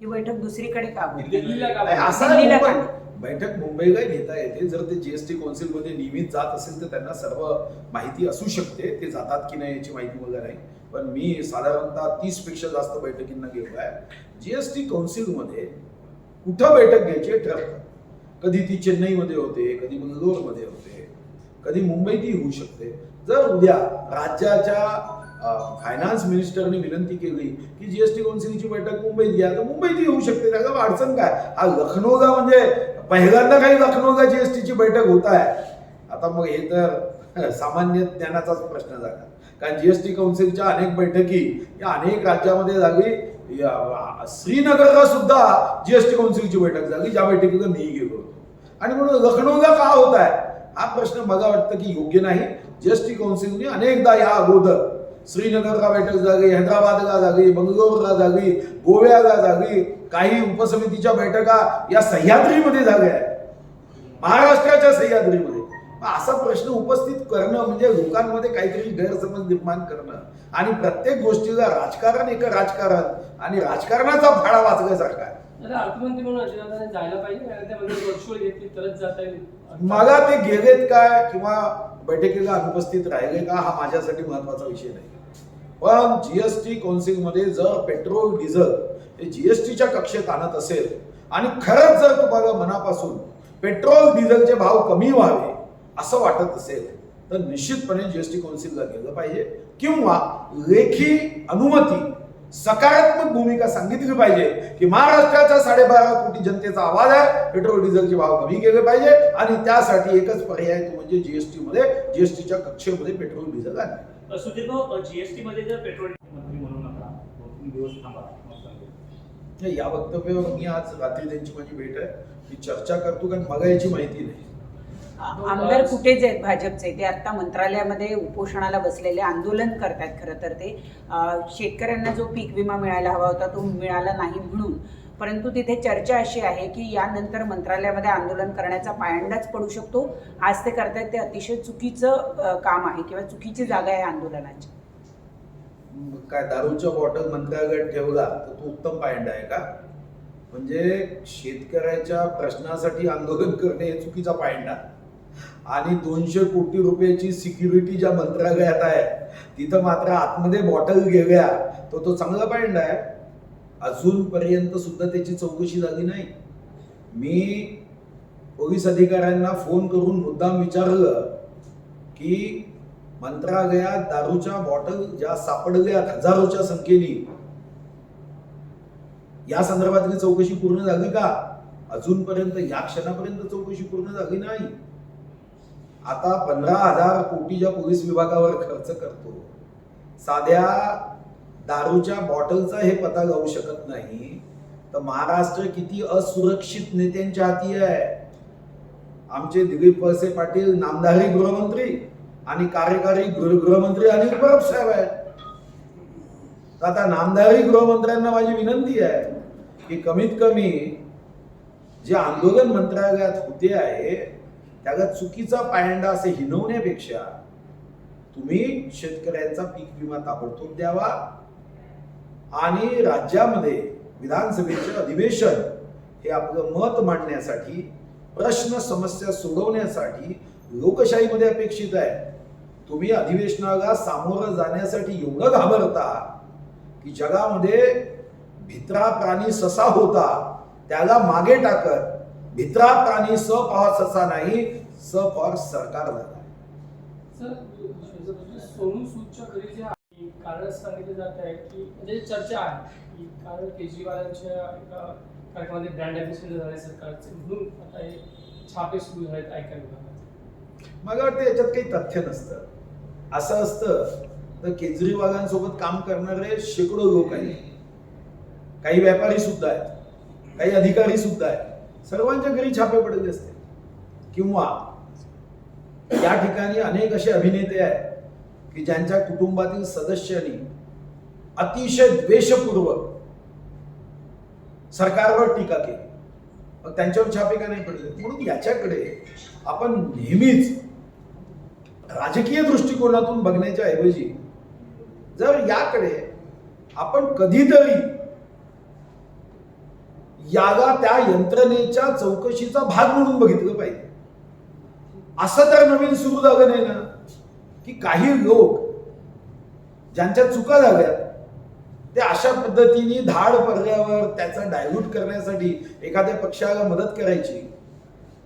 ही बैठक दुसरीकडे का होत दिल्लीला का नाही? होत दिल्लीला का? बैठक मुंबईला घेता येते. जर ते जीएसटी कौन्सिलमध्ये नियमित जात असेल तर त्यांना सर्व माहिती असू शकते. ते जातात की नाही याची माहिती वगैरे नाही. पण मी साधारणतः 30 पेक्षा जास्त बैठकींना गेलो आहे. जीएसटी कौन्सिलमध्ये कुठं बैठक घ्यायची ठरतं. कधी ती चेन्नईमध्ये होते, कधी बंगलोरमध्ये होते, कधी मुंबईतही होऊ शकते. जर उद्या राज्याच्या फायनान्स मिनिस्टरने विनंती केली की जीएसटी कौन्सिलची बैठक मुंबईत घ्या, तर मुंबईतही होऊ शकते. त्याला अडचण काय? हा लखनौला म्हणजे पहिल्यांदा काही लखनौला जीएसटीची बैठक होत आहे. आता मग हे तर सामान्य ज्ञानाचाच प्रश्न झाला. कारण जीएसटी कौन्सिलच्या अनेक बैठकी या अनेक राज्यामध्ये झाली. श्रीनगरला सुद्धा जीएसटी कौन्सिलची बैठक झाली, ज्या बैठकीला मी गेलो होतो. आणि म्हणून लखनौला का होत आहे हा प्रश्न मला वाटतं की योग्य नाही. जीएसटी कौन्सिलने अनेकदा या अगोदर श्रीनगरला बैठक झाली, हैदराबादला झाली, बंगलोरला झाली, गोव्याला झाली, काही उपसमितीच्या बैठका या सह्याद्रीमध्ये झाल्या आहेत, महाराष्ट्राच्या सह्याद्रीमध्ये. असा प्रश्न उपस्थित करणं म्हणजे लोकांमध्ये काहीतरी गैरसमज निर्माण करणं आणि प्रत्येक गोष्टीला राजकारण एक राजकारण आणि राजकारणाचा फाळा वाचल्यासारखा आहे. अर्थमंत्री म्हणून अजितदादांनी जायला पाहिजे आणि त्यामध्ये व्हर्च्युअल घेतली तरच जाता येईल. मला ते गेलेत काय किंवा बैठकीला अनुपस्थित राहिले का हा माझ्यासाठी महत्वाचा विषय नाही. पण जीएसटी कौन्सिलमध्ये जर पेट्रोल डिझेल हे जीएसटीच्या कक्षेत आणत असेल आणि खरंच जर तुम्हाला मनापासून पेट्रोल डिझेलचे भाव कमी व्हावे असं वाटत असेल तर निश्चितपणे जीएसटी कौन्सिलला गेलं पाहिजे किंवा लेखी अनुमती सकारात्मक भूमिका सांगितली पाहिजे की महाराष्ट्राच्या 12.5 कोटी जनतेचा आवाज आहे, पेट्रोल डिझेलचे भाव कमी केले पाहिजे आणि त्यासाठी एकच पर्याय तो म्हणजे जीएसटीच्या कक्षेमध्ये पेट्रोल डिझेल आणणे. सुधीर भाऊ, जीएसटी मध्ये जर पेट्रोल मंत्री म्हणून नका 2-3 दिवस थांबा. या वक्तव्यावर मी आज रात्री त्यांची माझी भेट आहे, मी चर्चा करतो कारण मला याची माहिती नाही. आमदार कुठेच आहेत भाजपचे, ते आता मंत्रालयामध्ये उपोषणाला बसलेले आंदोलन करतात. खरं तर ते शेतकऱ्यांना जो पीक विमा मिळायला हवा होता तो मिळाला नाही म्हणून. परंतु तिथे चर्चा अशी आहे की यानंतर मंत्रालयामध्ये आंदोलन करण्याचा पायंडाच पडू शकतो. आज ते करतायत ते अतिशय चुकीचं काम आहे किंवा चुकीची जागा आहे आंदोलनाची. काय दारूच्या बॉटल मंत्रालयात ठेवला तर तो उत्तम पायंडा आहे का? म्हणजे शेतकऱ्याच्या प्रश्नासाठी आंदोलन करणे हे चुकीचा पायंडा आणि 200 कोटी रुपयाची सिक्युरिटी ज्या मंत्रालयात आहे तिथं मात्र आतमध्ये बॉटल गेल्या तो चांगला पायंडा आहे. अजूनपर्यंत सुद्धा त्याची चौकशी झाली नाही. मी पोलीस अधिकाऱ्यांना फोन करून मुद्दाम विचारलं की मंत्रालयात दारूच्या बॉटल ज्या सापडल्या हजारोच्या संख्येने या संदर्भातली चौकशी पूर्ण झाली का? अजूनपर्यंत या क्षणापर्यंत चौकशी पूर्ण झाली नाही. आता 15,000 कोटी ज्या पोलीस विभागावर खर्च करतो, साध्या दारूच्या बॉटलचा हे पता लावू शकत नाही तर महाराष्ट्र किती असुरक्षित नेत्यांच्या हाती आहे. आमचे दिलीप वळसे पाटील नामधारी गृहमंत्री आणि कार्यकारी गृहमंत्री अनिल परब साहेब आहेत. आता नामधारी गृहमंत्र्यांना माझी विनंती आहे की कमीत कमी जे आंदोलन मंत्रालयात होते आहे त्याला चुकीचा पायंडा असे हिनवण्यापेक्षा तुम्ही शेतकऱ्यांचा पीक विमा ताबडतोब द्यावा आणि राज्यामध्ये विधानसभेचे अधिवेशन हे आपलं मत मांडण्यासाठी, प्रश्न समस्या सोडवण्यासाठी लोकशाहीमध्ये अपेक्षित आहे. तुम्ही अधिवेशनाला सामोरं जाण्यासाठी एवढं घाबरता की जगामध्ये भित्रा प्राणी ससा होता त्याला मागे टाकत भित्रा प्राणी स फॉर ससा नाही, स फॉर सरकार झाला. सोनू सूदच्या घरी जे कारण सांगितले जात आहे की म्हणजे चर्चा आहे की कारण केजरीवालांच्या एका कार्यक्रमामध्ये ब्रँड ॲम्बॅसेडर झाले सरकारचे म्हणून आता हे छापे सुरू झालेत आयकर विभागाचे. मला वाटतं याच्यात काही तथ्य नसतं. असं असतं तर केजरीवालांसोबत काम करणारे शेकडो लोक आहेत, काही व्यापारी सुद्धा आहेत, काही अधिकारी सुद्धा आहेत, सर्वांच्या घरी छापे पडले असते. किंवा या ठिकाणी अनेक असे अभिनेते आहेत की ज्यांच्या कुटुंबातील सदस्यांनी अतिशय द्वेषपूर्वक सरकारवर टीका केली, मग त्यांच्यावर छापे का नाही पडले? म्हणून याच्याकडे आपण नेहमीच राजकीय दृष्टिकोनातून बघण्याच्या ऐवजी जर याकडे आपण कधीतरी याला त्या यंत्रणेच्या चौकशीचा भाग म्हणून बघितलं पाहिजे. असं तर नवीन सुरू झालं नाही ना की काही लोक ज्यांच्या चुका झाल्या ते अशा पद्धतीने धाड पडल्यावर त्याचा डायल्यूट करण्यासाठी एखाद्या पक्षाला मदत करायची,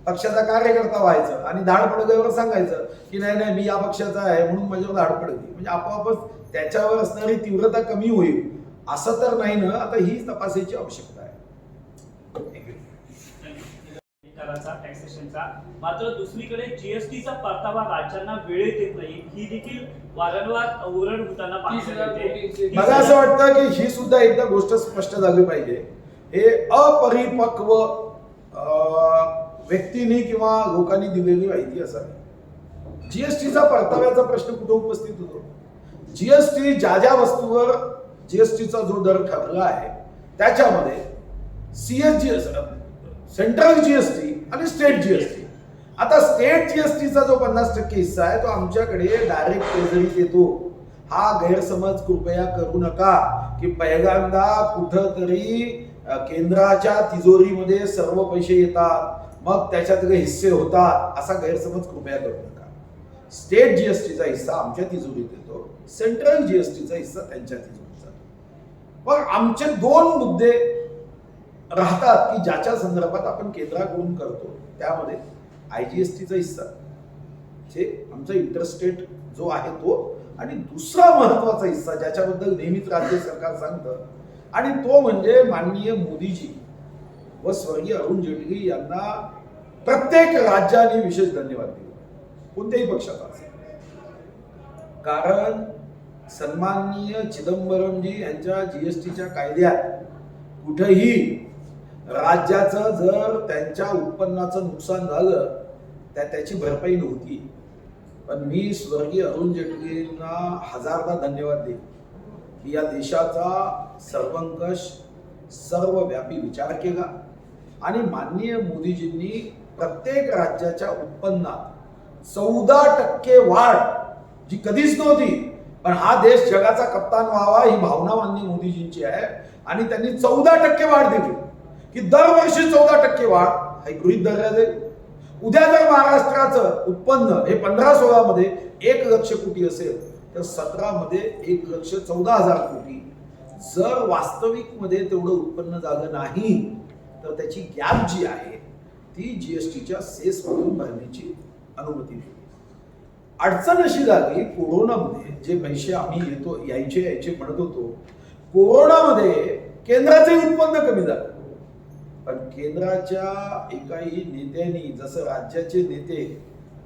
पक्षाचा कार्यकर्ता व्हायचं आणि धाड पडल्यावर सांगायचं की नाही नाही मी या पक्षाचा आहे म्हणून माझ्यावर धाड पडली, म्हणजे आपोआपच त्याच्यावर असणारी तीव्रता कमी होईल असं तर नाही ना. आता ही तपासायची आवश्यकता आहे. कराचा टॅक्सेशनचा. मात्र दुसरीकडे जीएसटीचा परतावा राज्यांना वेळेत येत नाही, ही देखील वारंवार ओरड होताना पाहायला मिळते. मला असं वाटतं की ही सुद्धा एकदा गोष्ट स्पष्ट झाली पाहिजे. हे अपरिपक्व व्यक्तीने किंवा लोकांनी दिलेली माहिती असावी. जीएसटीचा परताव्याचा प्रश्न कुठे उपस्थित होतो? जीएसटी ज्या ज्या वस्तूवर जीएसटीचा जो दर ठरला आहे त्याच्यामध्ये सेंट्रल जीएसटी आणि स्टेट जीएसटी. आता स्टेट जीएसटीचा जो 50% हिस्सा आहे तो आमच्याकडे डायरेक्ट ट्रेझरीत येतो. हा गैरसमज कृपया करू नका की पहिल्यांदा कुठंतरी केंद्राच्या तिजोरीमध्ये सर्व पैसे येतात मग त्याच्यातले हिस्से होतात, असा गैरसमज कृपया करू नका. स्टेट जीएसटीचा हिस्सा आमच्या तिजोरीत येतो, सेंट्रल जीएसटीचा हिस्सा त्यांच्या तिजोरीत जातो. पण आमचे दोन मुद्दे राहतात की ज्याच्या संदर्भात आपण केंद्राकडून करतो. त्यामध्ये आयजीएसटीचा हिस्सा जे आमचा इंटरस्टेट जो आहे तो, आणि दुसरा महत्वाचा हिस्सा ज्याच्याबद्दल नेहमीच राज्य सरकार सांगतं आणि तो म्हणजे माननीय मोदीजी व स्वर्गीय अरुण जेटली यांना प्रत्येक राज्याने विशेष धन्यवाद दिले, कोणत्याही पक्षाचा असेल. कारण सन्माननीय चिदंबरमजी यांच्या जीएसटीच्या कायद्यात कुठेही राज्याचं जर त्यांच्या उत्पन्नाचं नुकसान झालं तर त्याची भरपाई नव्हती. पण मी स्वर्गीय अरुण जेटलींना हजारदा धन्यवाद देईन की या देशाचा सर्वंकष सर्वव्यापी विचार केला आणि माननीय मोदीजींनी प्रत्येक राज्याच्या उत्पन्नात 14% वाढ जी कधीच नव्हती, पण हा देश जगाचा कप्तान व्हावा ही भावना माननीय मोदीजींची आहे आणि त्यांनी 14% वाढ दिली की दरवर्षी 14% वाढ हे गृहीत धरल्या जाईल. उद्या जर महाराष्ट्राचं उत्पन्न हे 15-16 मध्ये 1 लक्ष कोटी असेल तर 17 मध्ये 1,14,000 कोटी. जर वास्तविक मध्ये तेवढं उत्पन्न झालं नाही तर त्याची गॅप जी आहे ती जीएसटीच्या सेस मधून भरण्याची अनुमती दिली. अडचण अशी झाली कोरोनामध्ये जे पैसे आम्ही यायचे म्हणत होतो, कोरोनामध्ये केंद्राचे उत्पन्न कमी झालं. पण केंद्राच्या एकाही नेत्यांनी, जसं राज्याचे नेते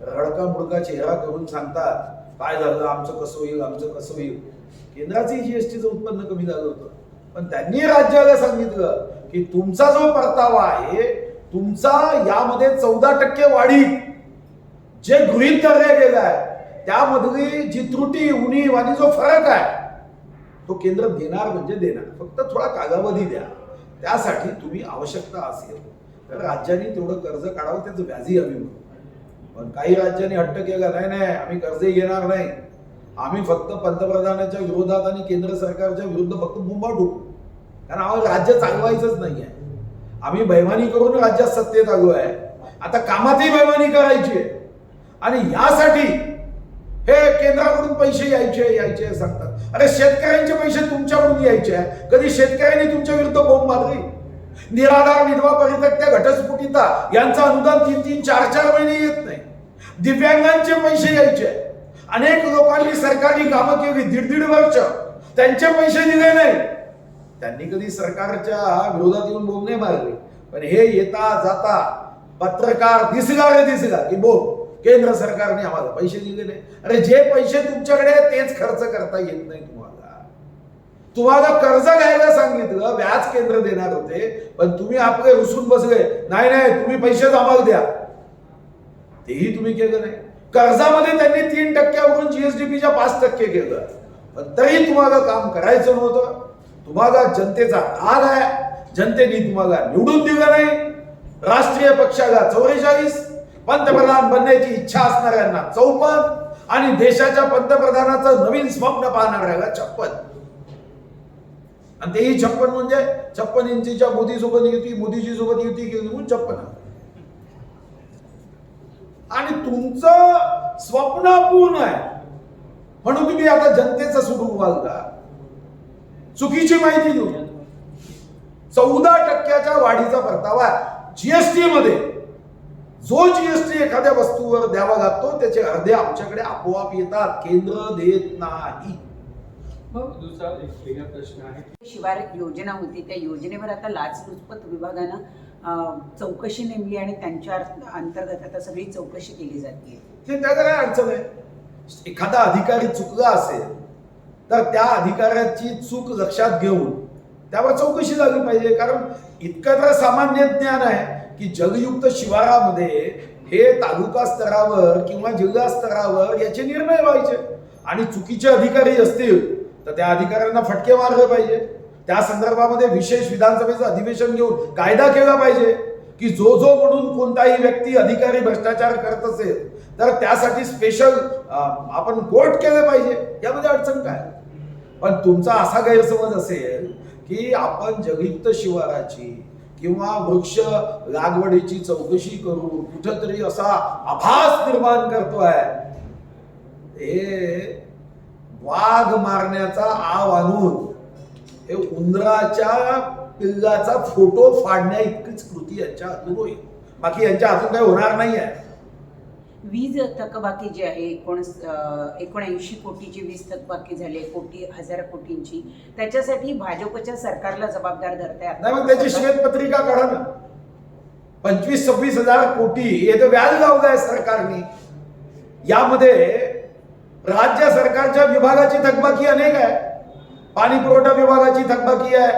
रडका मुडका चेहरा करून सांगतात काय झालं आमचं कसं होईल आमचं कसं होईल, केंद्राचे जीएसटीचं उत्पन्न कमी झालं होतं. पण त्यांनी राज्याला सांगितलं की तुमचा जो परतावा आहे तुमचा यामध्ये 14% वाढीत जे गृहीत धरले गेलं आहे त्यामधली जी त्रुटी उणीव आणि जो फरक आहे तो केंद्र देणार म्हणजे देणार, फक्त थोडा कालावधी द्या. त्यासाठी तुम्ही आवश्यकता असेल तर राज्यांनी तेवढं कर्ज काढावं, त्याचं व्याजही आम्ही म्हणू. पण काही राज्यांनी हट्ट केला नाही आम्ही कर्जही घेणार नाही, आम्ही फक्त पंतप्रधानाच्या विरोधात आणि केंद्र सरकारच्या विरुद्ध फक्त बोंबा ठोकू, कारण आम्हाला राज्य चालवायचंच नाही आहे. आम्ही बैमानी करून राज्यात सत्तेत आलो आहे, आता कामातही बैमानी करायची आहे आणि यासाठी हे केंद्राकडून पैसे यायचे सांगतात. अरे शेतकऱ्यांचे पैसे तुमच्याकडून यायचे आहे, कधी शेतकऱ्यांनी तुमच्या विरुद्ध बोंब मारली? निराधार विधवा परित्यक्त्या घटस्फोटिता यांचं अनुदान 3-3, 4-4 महिने येत नाही. दिव्यांगांचे पैसे यायचे, अनेक लोकांनी सरकारी कामं केली 1.5 वर्ष त्यांचे पैसे दिले नाही. त्यांनी कधी सरकारच्या विरोधात येऊन बोंब नाही मारले. पण हे येता जाता पत्रकार दिसला की बोल केंद्र सरकारने आम्हाला पैसे दिले नाही. अरे जे पैसे तुमच्याकडे तेच खर्च करता येत नाही तुम्हाला कर्ज घ्यायला सांगितलं, व्याज केंद्र देणार होते, पण तुम्ही आपले रुसून बसले, नाही तुम्ही पैसे आम्हाला द्या, तेही तुम्ही केलं नाही. कर्जामध्ये त्यांनी 3%वरून जीएसडीपीच्या 5% केलं, पण तरी तुम्हाला काम करायचं नव्हतं. तुम्हाला जनतेचा राग आहे, जनतेने तुम्हाला निवडून दिलं नाही. राष्ट्रीय पक्षाला 44, पंतप्रधान बनण्याची इच्छा असणाऱ्यांना 54 आणि देशाच्या पंतप्रधानाचं नवीन स्वप्न पाहणाऱ्याला 56. आणि तेही 56 म्हणजे 56 इंचीच्या मोदीसोबत युती, मोदीजी सोबत युती केली म्हणून 56. आणि तुमचं स्वप्न पूर्ण आहे म्हणून तुम्ही आता जनतेचं सुरू व्हाल का? चुकीची माहिती देऊ. 14% वाढीचा परतावा जीएसटी मध्ये. जो जीएसटी एखाद्या वस्तूवर द्यावा लागतो त्याचे अर्धे आमच्याकडे आपोआप येतात, केंद्र देत नाही. मग दुसरा एक वेगळा प्रश्न आहे. शिवार योजना होती, त्या योजनेवर आता लाचलुचपत विभागानं चौकशी नेमली आणि त्यांच्या अंतर्गत आता सगळी चौकशी केली जाते. ते त्याला काय अडचण आहे? एखादा अधिकारी चुकला असेल तर त्या अधिकाऱ्याची चूक लक्षात घेऊन त्यावर चौकशी झाली पाहिजे. कारण इतकं तर सामान्य ज्ञान आहे की जलयुक्त शिवारामध्ये हे तालुका स्तरावर किंवा जिल्हा स्तरावर याचे निर्णय व्हायचे आणि चुकीचे अधिकारी असतील तर त्या अधिकाऱ्यांना फटके मारले पाहिजे. त्या संदर्भामध्ये विशेष विधानसभेचं अधिवेशन घेऊन कायदा केला पाहिजे की जो म्हणून कोणताही व्यक्ती अधिकारी भ्रष्टाचार करत असेल तर त्यासाठी स्पेशल आपण कोर्ट केले पाहिजे. यामध्ये अडचण काय? पण तुमचा असा गैरसमज असेल की आपण जलयुक्त शिवाराची किंवा वृक्ष लागवडीची चौकशी करून कुठंतरी असा आभास निर्माण करतोय. हे वाघ मारण्याचा आव आणून हे उंदराच्या पिल्लाचा फोटो फाडण्या इतकीच कृती यांच्या हातून होईल. बाकी यांच्या हातून काही होणार नाही आहे. वीज थकबाकी जी आहे 79 कोटीची वीज थकबाकी झाली आहे, हजार कोटींची. त्याच्यासाठी भाजपच्या सरकारला जबाबदार धरताय. नाही मग त्याची श्वेतपत्रिका काढा ना. 25-26 हजार कोटी हे तर व्याज लावलं आहे सरकारने. यामध्ये राज्य सरकारच्या विभागाची थकबाकी अनेक आहे. पाणी पुरवठा विभागाची थकबाकी आहे,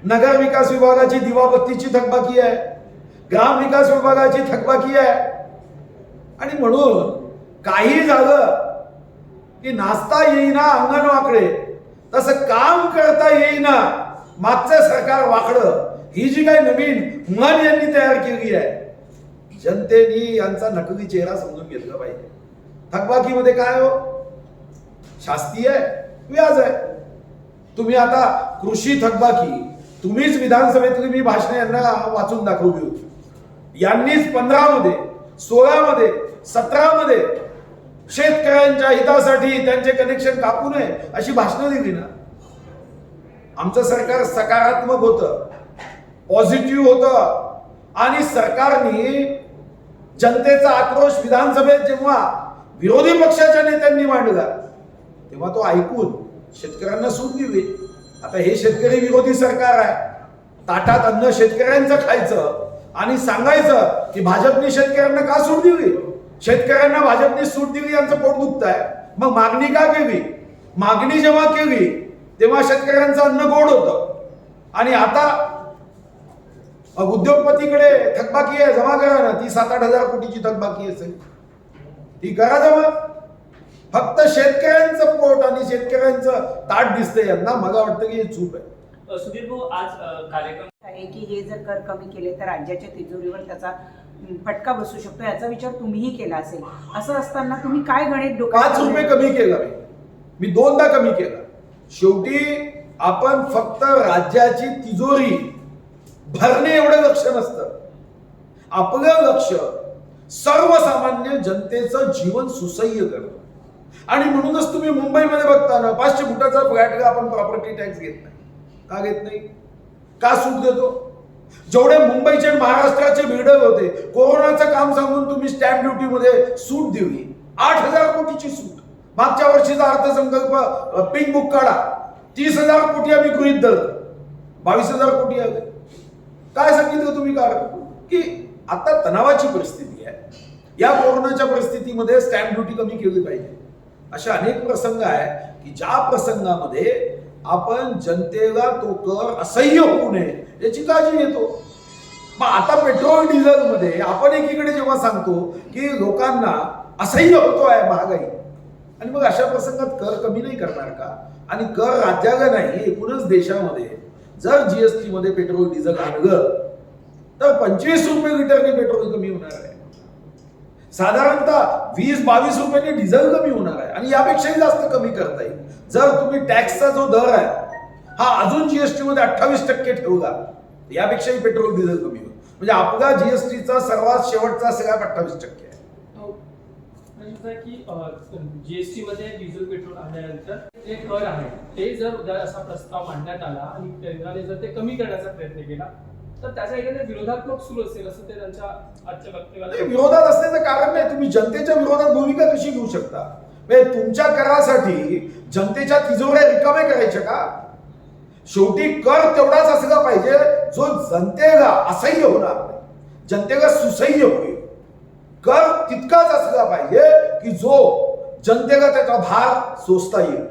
नगर विकास विभागाची दिवाबत्तीची थकबाकी आहे, ग्राम विकास विभागाची थकबाकी आहे. आणि म्हणून काही झालं की नाचता येईना अंगण वाकडे, तसं काम करता येईना मागचं सरकार वाकडं. ही जी काही नवीन म्हण यांनी तयार केली आहे, जनतेने यांचा नकली चेहरा समजून घेतला पाहिजे. थकबाकीमध्ये काय हो? शास्ती आहे, व्याज आहे. तुम्ही आता कृषी थकबाकी तुम्हीच विधानसभेतली मी भाषणे यांना वाचून दाखवली होती. यांनीच 15 मध्ये, 16 मध्ये, 17 मध्ये शेतकऱ्यांच्या हितासाठी त्यांचे कनेक्शन कापू नये अशी भाषणं दिली ना. आमचं सरकार सकारात्मक होतं, पॉझिटिव्ह होतं आणि सरकारने जनतेचा आक्रोश विधानसभेत जेव्हा विरोधी पक्षाच्या नेत्यांनी मांडला तेव्हा तो ऐकून शेतकऱ्यांना सूट दिली. आता हे शेतकरी विरोधी सरकार आहे. ताटात अन्न शेतकऱ्यांचं खायचं आणि सांगायचं की भाजपने शेतकऱ्यांना का सूट दिली? शेतकऱ्यांना भाजपने सूट दिली, यांचं पोट दुखत आहे. मग मागणी का केली? मागणी जेव्हा केली तेव्हा शेतकऱ्यांचं अन्न गोड होतं. आणि आता उद्योगपतीकडे थकबाकी आहे, जमा करा ना. ती 7-8 हजार कोटीची थकबाकी असेल, ती करा जमा. फक्त शेतकऱ्यांचं पोट आणि शेतकऱ्यांचं ताट दिसतंय यांना. मला वाटतं की हे चूक आहे. सुधीर भाऊ, आज कार्यक्रम आहे की हे जर कर कमी केले तर राज्याच्या तिजोरीवर त्याचा फटका बसू शकतो, याचा विचार तुम्हीही केला असेल. असं असताना तुम्ही काय गणित डोक्यात 5 रुपये कमी केला मी 2दा कमी केला. शेवटी आपण फक्त राज्याची तिजोरी भरणे एवढं लक्ष नसतं. आपलं लक्ष सर्वसामान्य जनतेचं जीवन सुसह्य करणं. आणि म्हणूनच तुम्ही मुंबईमध्ये बघता ना, 500 फुटाचा फ्लॅटला आपण प्रॉपर्टी टॅक्स घेत नाही. का घेत नाही? का सूट देतो? जेवढे मुंबईचे महाराष्ट्राचे बिल्डर होते, कोरोनाचं काम सांगून तुम्ही स्टॅम्प ड्युटी मध्ये सूट दिली. 8,000 कोटीची सूट. मागच्या वर्षीचा अर्थसंकल्प पिंक बुक काढा, 30,000 कोटी आम्ही गृहीत धरलं, 22,000 कोटी आले. काय सांगितलं तुम्ही? कारण की आता तणावाची परिस्थिती आहे. या कोरोनाच्या परिस्थितीमध्ये स्टॅम्प ड्युटी कमी केली पाहिजे. अशा अनेक प्रसंग आहे की ज्या प्रसंगामध्ये आपण जनतेला तो कर असह्य होऊ नये याची काळजी घेतो. मग आता पेट्रोल डिझेल मध्ये आपण एकीकडे जेव्हा सांगतो की लोकांना असह्य होतोय महागाई, आणि मग अशा प्रसंगात कर कमी नाही करणार का? आणि कर राज्याला नाही, एकूणच देशामध्ये जर जीएसटी मध्ये पेट्रोल डिझेल आणलं तर 25 रुपये लिटरने पेट्रोल कमी होणार आहे. साधारणतः 20-22 रुपयांनी डिझेल कमी होणार आहे. आणि यापेक्षाही जास्त कमी करता येईल जर तुम्ही टॅक्सचा जो दर आहे हा अजून जीएसटी मध्ये 28% ठेवला, यापेक्षाही पेट्रोल डिझेल कमी होईल. म्हणजे आपला जीएसटीचा सर्वात शेवटचा सगळ्यात 28% आहे. प्रश्न आहे की जीएसटी मध्ये डिझेल पेट्रोल आणल्यानंतर जे कर आहे ते जर उद्या असा प्रस्ताव मांडण्यात आला आणि केंद्राने जर ते कमी करण्याचा प्रयत्न केला तर त्याच्या एखाद्या विरोधात्मक सुरू असेल असं ते त्यांच्या आजच्या वक्तव्यात. विरोधात असण्याचं कारण नाही. तुम्ही जनतेच्या विरोधात भूमिका कशी घेऊ शकता? म्हणजे तुमच्या करासाठी जनतेच्या तिजोऱ्या रिकाम्या करायच्या का? शेवटी कर तेवढाच असला पाहिजे जो जनतेला असह्य होणार नाही, जनतेला सुसह्य होईल. कर तितकाच असला पाहिजे की जो जनतेला त्याचा भार सोसता येईल.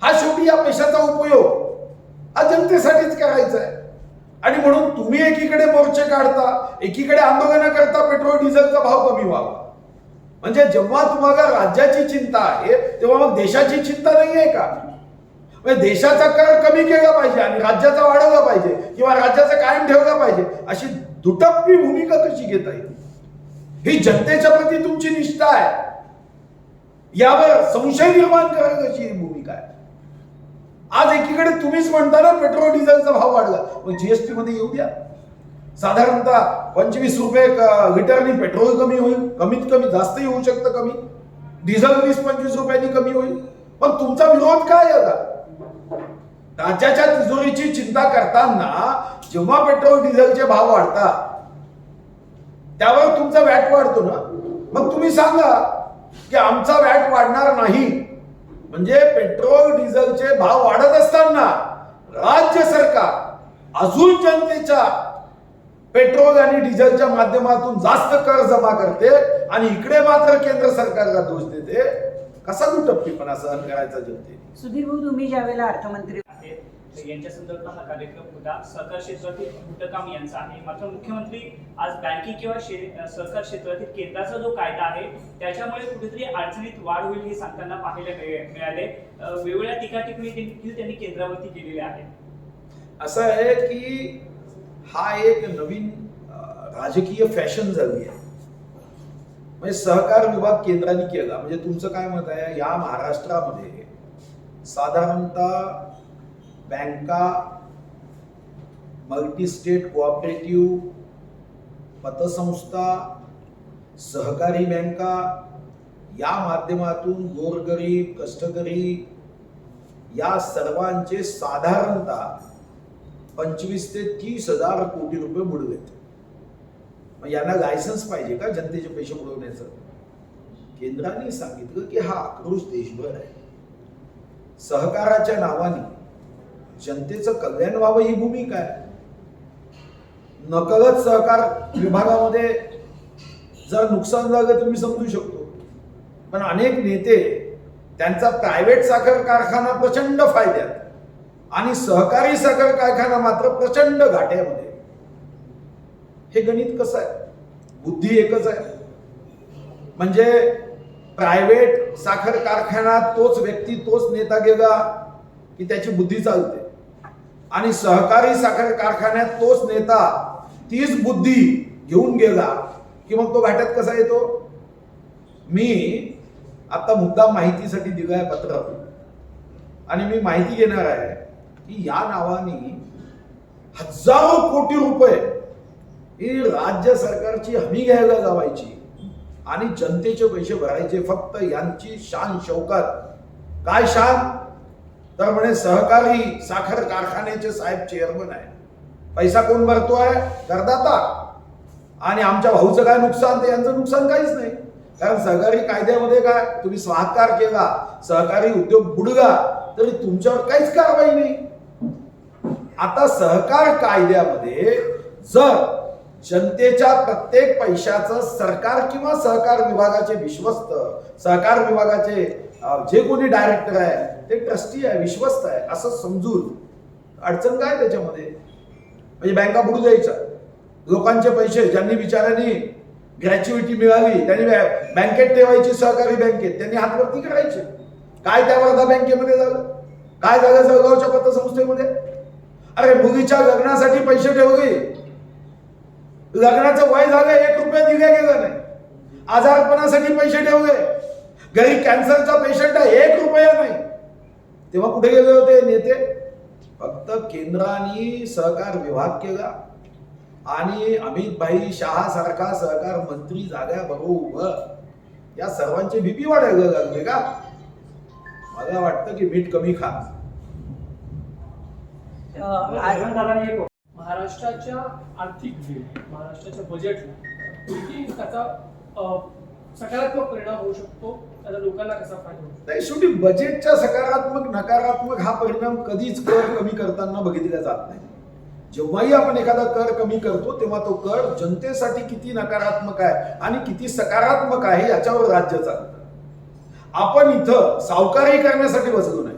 हा शेवटी या पैशाचा उपयोग हा जनतेसाठीच करायचा आहे. आणि म्हणून तुम्ही एकीकडे मोर्चे काढता, एकीकडे आंदोलन करता पेट्रोल डिझेलचा भाव कमी व्हावा. म्हणजे जेव्हा तुम्हाला राज्याची चिंता आहे तेव्हा मग देशाची चिंता नाही आहे का? म्हणजे देशाचा कर कमी केला पाहिजे आणि राज्याचा वाढवला पाहिजे किंवा राज्याचा कायम ठेवला पाहिजे, अशी दुटप्पी भूमिका कशी घेता येईल? ही जनतेच्या प्रती तुमची निष्ठा आहे, यावर संशय निर्माण करायला कशी ही भूमिका आहे? आज एकीकडे तुम्हीच म्हणता ना पेट्रोल डिझेलचा भाव वाढला, मग जीएसटी मध्ये येऊ द्या. साधारणतः 25 रुपये लिटरनी पेट्रोल कमी होईल, कमीत कमी जास्तही होऊ शकतं कमी. डिझेल 20-25 रुपयांनी कमी होईल. पण तुमचा विरोध काय आहे? राज्याच्या तिजोरीची चिंता करताना जेव्हा पेट्रोल डिझेलचे भाव वाढतात त्यावर तुमचा व्हॅट वाढतो ना. मग तुम्ही सांगा की आमचा व्हॅट वाढणार नाही. म्हणजे पेट्रोल डिझेलचे भाव वाढत असताना राज्य सरकार अजून जनतेच्या पेट्रोल आणि डिझेलच्या माध्यमातून जास्त कर जमा करते आणि इकडे मात्र केंद्र सरकारला दोष देते. कसा दुटप्पीपणा सहन करायचा जनते? सुधीर भाऊ, तुम्ही ज्यावेळेला अर्थमंत्री यांच्या संदर्भात हा कार्यक्रम होता. सहकार क्षेत्रातील घटकाम यांचा आहे. मात्र मुख्यमंत्री आज बँकिंग किंवा सहकार क्षेत्रातील केंद्राचा जो कायदा आहे त्याच्यामुळे कुठेतरी अडचणीत वाढ होईल हे सांगताना पाहायला मिळाले. वेगवेगळ्या टीका टिप्पणी देखील त्यांनी केंद्रावरती केलेल्या आहेत. असं आहे की हा एक नवीन राजकीय फॅशन झाली आहे. म्हणजे सहकार विभाग केंद्राने केला. म्हणजे तुमचं काय मत आहे? या महाराष्ट्रामध्ये साधारणतः बँका, मल्टी स्टेट कोऑपरेटिव्ह, पतसंस्था, सहकारी बँका या माध्यमातून गोरगरीब, कष्टकरी या सर्वांचे साधारणतः 25 ते 30 हजार कोटी रुपये बुडवेत. मग यांना लायसन्स पाहिजे का जनतेचे पैसे बुडवण्याचं? केंद्राने सांगितलं की हा आक्रोश देशभर आहे. सहकाराच्या नावाने जनतेचं कल्याण व्हावं ही भूमिका आहे. नकळत सहकार विभागामध्ये जर नुकसान झालं तर मी समजू शकतो, पण अनेक नेते त्यांचा प्रायव्हेट साखर कारखाना प्रचंड फायद्यात आणि सहकारी साखर कारखाना मात्र प्रचंड घाट्यामध्ये. हे गणित कसं आहे? बुद्धी एकच आहे. म्हणजे प्रायव्हेट साखर कारखान्यात तोच व्यक्ती तोच नेता गेला की त्याची बुद्धी चालते आणि सहकारी साखर कारखान्यात तोच नेता तीच बुद्धी घेऊन गेला की मग तो घाट्यात कसा येतो? मी आता मुद्दाम माहितीसाठी दिलंय पत्र आणि मी माहिती घेणार आहे की या नावाने हजारो कोटी रुपये ही राज्य सरकारची हमी घ्यायला लावायची आणि जनतेचे पैसे भरायचे. फक्त यांची शान शौकत काय? शान तर म्हणे सहकारी साखर कारखान्याचे साहेब चेअरमन आहे. पैसा कोण भरतोय? करदाता. आणि आमच्या भाऊचं काय नुकसान? तर यांचं नुकसान काहीच नाही. कारण सहकारी कायद्यामध्ये काय, तुम्ही स्वाहाकार केला, सहकारी उद्योग बुडला तरी तुमच्यावर काहीच कारवाई नाही. आता सहकार कायद्यामध्ये जर जनतेच्या प्रत्येक पैशाचं सरकार किंवा सहकार विभागाचे विश्वस्त, सहकार विभागाचे जे कोणी डायरेक्टर आहे ते ट्रस्टी आहे, विश्वस्त आहे असं समजून अडचण काय त्याच्यामध्ये? म्हणजे बँका बुडू द्यायच्या, लोकांचे पैसे ज्यांनी बिचाऱ्यांनी ग्रॅच्युइटी मिळाली त्यांनी बँकेत ठेवायची, सहकारी बँकेत त्यांनी हातवरती करायचे. काय त्या वर्धा बँकेमध्ये झालं? काय झालं जळगावच्या पतसंस्थेमध्ये? अरे मुलीच्या लग्नासाठी पैसे ठेवले, लग्नाचं वय झालं, 1 रुपया दिले गेलं नाही. आजारपणासाठी पैसे ठेवले, घरी कॅन्सरचा पेशंट आहे, 1 रुपया नाही. तेव्हा कुठे गेले होते नेते? फक्त केंद्राने सहकार विभाग केला आणि अमित भाई शहा सारखा सहकार मंत्री जाग्या बरोबर या सर्वांचे बीपी वाढायला लागले का? मला वाटतं की मीठ कमी खा. दादांनी एक महाराष्ट्राच्या आर्थिक महाराष्ट्राच्या बजेटला किती त्याचा सकारात्मक परिणाम होऊ शकतो, त्याचा लोकांना कसा फायदा होतो? नाही, शेवटी बजेटच्या सकारात्मक नकारात्मक हा परिणाम कधीच कर कमी करताना बघितला जात नाही. जेव्हाही आपण एखादा कर कमी करतो तेव्हा तो कर जनतेसाठी किती नकारात्मक आहे आणि किती सकारात्मक आहे याच्यावर राज्य चालतं. आपण इथं सावकारी करण्यासाठी बसलो नाही,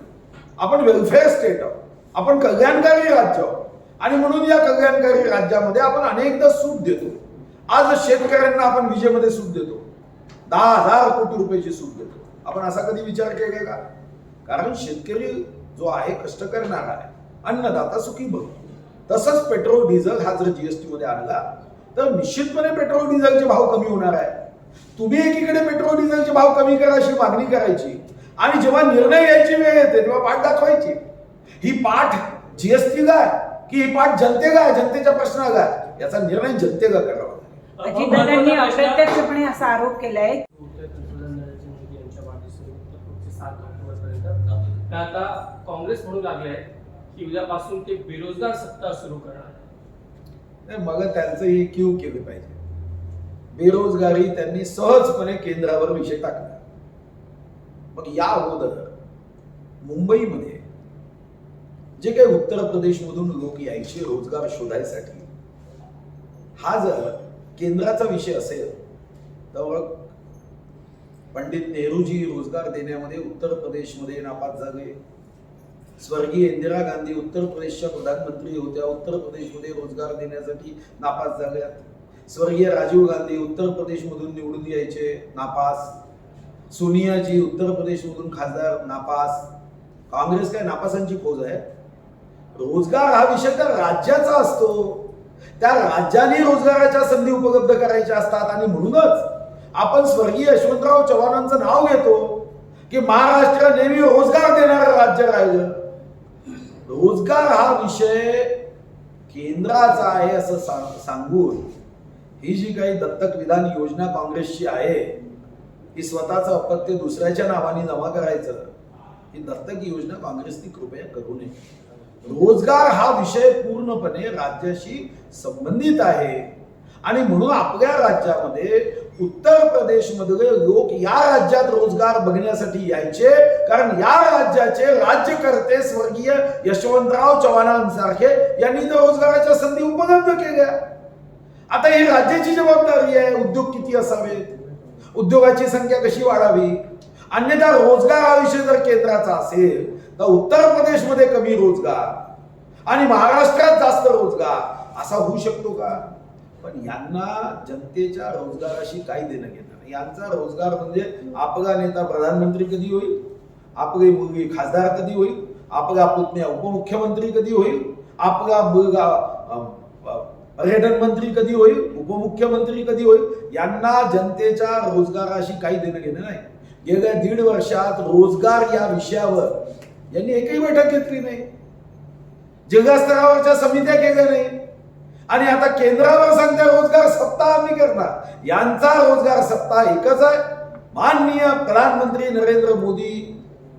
आपण वेलफेअर स्टेट आहोत, आपण कल्याणकारी राज्य आहोत आणि म्हणून या कल्याणकारी राज्यामध्ये आपण अनेकदा सूट देतो. आज शेतकऱ्यांना आपण विजेमध्ये सूट देतो, 10,000 कोटी रुपयाची सूट देतो. आपण असा कधी विचार केला का? कारण शेतकरी जो आहे कष्ट करणारा आहे, अन्नदाता सुखी भव. तसंच पेट्रोल डिझेल हा जर जीएसटी मध्ये आणला तर निश्चितपणे पेट्रोल डिझेलचे भाव कमी होणार आहे. तुम्ही एकीकडे पेट्रोल डिझेलचे भाव कमी करा अशी मागणी करायची आणि जेव्हा निर्णय यायची वेळ येते तेव्हा पाठ दाखवायची. ही पाठ जीएसटीला की ही पाठ जनतेला आहे, जनतेच्या प्रश्नाला आहे, याचा निर्णय जनतेला करावा. अजितदादांनी अप्रत्यक्षपणे असा आरोप केलाय पंतप्रधान नरेंद्र मोदी यांच्या वाढदिवसानिमित्त पुढचे 7 ऑक्टोबरपर्यंत ते आता काँग्रेस म्हणू लागले आहे की उद्यापासून ते बेरोजगार सप्ताह सुरू करणार. मग त्यांचं ही क्यू केली पाहिजे. बेरोजगारी त्यांनी सहजपणे केंद्रावर विषय टाकला. मग या अगोदर मुंबईमध्ये जे काही उत्तर प्रदेशमधून लोक यायचे रोजगार शोधायसाठी, हा जर केंद्राचा विषय असेल तर पंडित नेहरूजी रोजगार देण्यामध्ये उत्तर प्रदेशमध्ये नापास झाले. स्वर्गीय इंदिरा गांधी उत्तर प्रदेशच्या प्रधानमंत्री होत्या, उत्तर प्रदेशमध्ये रोजगार देण्यासाठी नापास झाल्या. स्वर्गीय राजीव गांधी उत्तर प्रदेशमधून निवडून यायचे, नापास. सोनियाजी उत्तर प्रदेशमधून खासदार, नापास. काँग्रेस काय नापासांची फौज आहे? रोजगार हा विषय तर राज्याचा असतो, त्या राज्याने रोजगाराच्या संधी उपलब्ध करायच्या असतात आणि म्हणूनच आपण स्वर्गीय यशवंतराव चव्हाणांचं नाव घेतो की महाराष्ट्र नेहमी रोजगार देणारं राज्य राहिलं. रोजगार हा विषय केंद्राचा आहे असं सांगून ही जी काही दत्तक विधान योजना काँग्रेसची आहे, ही स्वतःचं अपत्य दुसऱ्याच्या नावाने जमा करायचं, ही दत्तक योजना काँग्रेसने कृपया करू नये. रोजगार हा विषय पूर्णपणे राज्याशी संबंधित आहे आणि म्हणून आपल्या राज्यामध्ये उत्तर प्रदेशमधले लोक या राज्यात रोजगार बघण्यासाठी यायचे, कारण या राज्याचे राज्यकर्ते स्वर्गीय यशवंतराव चव्हाणांसारखे यांनी तर रोजगाराच्या संधी उपलब्ध केल्या. आता ही राज्याची जबाबदारी आहे, उद्योग किती असावेत, उद्योगाची संख्या कशी वाढावी. अन्यथा रोजगार हा विषय जर केंद्राचा असेल तर उत्तर प्रदेशमध्ये कमी रोजगार आणि महाराष्ट्रात जास्त रोजगार असा होऊ शकतो का? पण यांना जनतेच्या रोजगाराशी काही देणं घेणं. यांचा रोजगार म्हणजे आपला नेता प्रधानमंत्री कधी होईल, आपली मुलगी खासदार कधी होईल, आपला पुतण्या उपमुख्यमंत्री कधी होईल, आपला मुलगा पर्यटन मंत्री कधी होईल, उपमुख्यमंत्री कधी होईल. यांना जनतेच्या रोजगाराशी काही देणं घेणं नाही. गेल्या 1.5 वर्षात रोजगार या विषयावर यांनी एकही बैठक घेतली नाही, जिल्हा स्तरावरच्या समित्या केल्या नाही आणि आता केंद्रावर सांगते रोजगार सप्ताह आम्ही करणार. यांचा रोजगार सप्ताह एकच आहे. माननीय प्रधानमंत्री नरेंद्र मोदी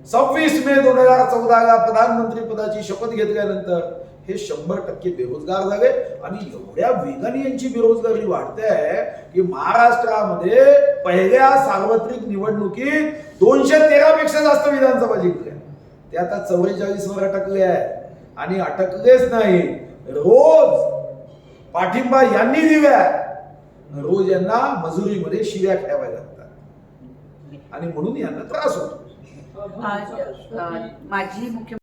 26 मे 2014 प्रधानमंत्री पदाची शपथ घेतल्यानंतर हे 100% बेरोजगार झाले आणि एवढ्या वेगाने यांची बेरोजगारी वाढते आहे की महाराष्ट्रामध्ये पहिल्या सार्वत्रिक निवडणुकीत 213 पेक्षा जास्त विधानसभा जिंकल्या, ते आता 44 वर अटकले आहे. आणि अटकलेच नाही, रोज पाठिंबा यांनी दिलाय, रोज यांना मजुरीमध्ये शिव्या खाव्या लागतात आणि म्हणून यांना त्रास होतो. माजी मुख्यमंत्री